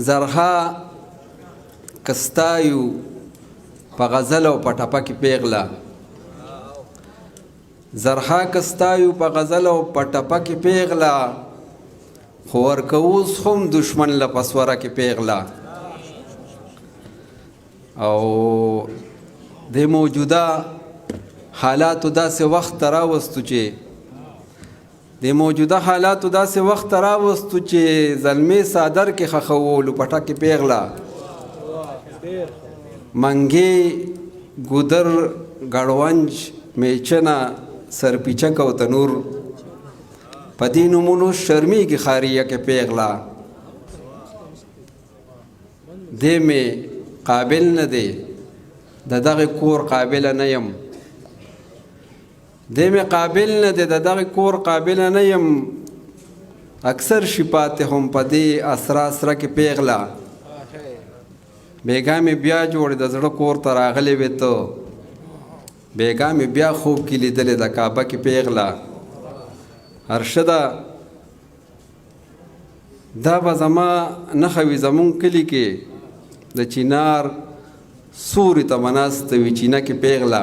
زرها کستایو په غزل او په ټپه کې پیغله زرها کستایو په غزل او په ټپه کې پیغله خو ورکوس هم دشمن له پسوره کې پیغله او د موجوده حالاتو داسې وخت راوستو چې زلمی صادر کې خخولو پټه کې پیغله منګي ګودر ګړونج میچنه سرپیچک او تنور پدې نومونو شرمېږي خاریه کې پیغله دې مې قابل نه دی د دغه کور قابل نه یم اکثر شپات هم پدې اسرا کې پیغله بیګا مې بیا جوړ د زړه کور ته راغلی وې ته بیګا مې بیا خوب کې لیدلې د کعبه کې پیغله هرشده دا به زما نښه وي زمونږ کلي کې د چینار سوري ته مناسته وي چینه کې پیغله